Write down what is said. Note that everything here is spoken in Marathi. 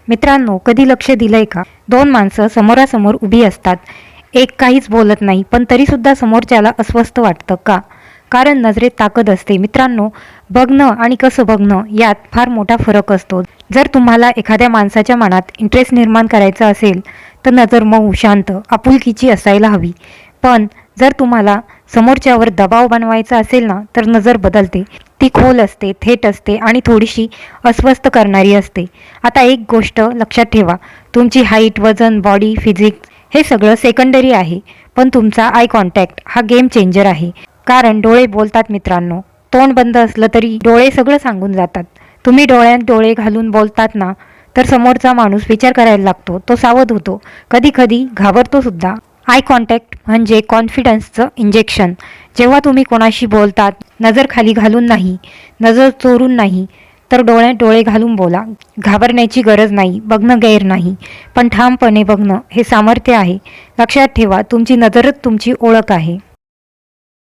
मित्रांनो, कधी लक्ष दिलंय का? दोन माणसं समोरासमोर उभी असतात. एक काहीच बोलत नाही, पण तरीसुद्धा समोरच्याला अस्वस्थ वाटतं का? कारण नजरेत ताकद असते. मित्रांनो, बघणं आणि कसं बघणं यात फार मोठा फरक असतो. जर तुम्हाला एखाद्या माणसाच्या मनात इंटरेस्ट निर्माण करायचा असेल, तर नजर मऊ, शांत, आपुलकीची असायला हवी. पण जर तुम्हाला समोरच्यावर दबाव बनवायचा असेल ना, तर नजर बदलते. ती खोल असते, थेट असते आणि थोडीशी अस्वस्थ करणारी असते. आता एक गोष्ट लक्षात ठेवा, तुमची हाईट, वजन, बॉडी, फिजिक्स हे सगळं सेकंडरी आहे. पण तुमचा आय कॉन्टॅक्ट हा गेम चेंजर आहे. कारण डोळे बोलतात मित्रांनो. तोंड बंद असलं तरी डोळे सगळं सांगून जातात. तुम्ही डोळ्यात डोळे घालून बोलतात ना, तर समोरचा माणूस विचार करायला लागतो. तो सावध होतो, कधी कधी घाबरतो सुद्धा. आय कॉन्टॅक्ट म्हणजे कॉन्फिडन्सचं इंजेक्शन. जेव्हा तुम्ही कोणाशी बोलतात, नजर खाली घालून नाही, नजर चोरून नाही, तर डोळ्यात डोळे घालून बोला. घाबरण्याची गरज नाही, बघणं गैर नाही, पण ठामपणे बघणं हे सामर्थ्य आहे. लक्षात ठेवा, तुमची नजरच तुमची ओळख आहे.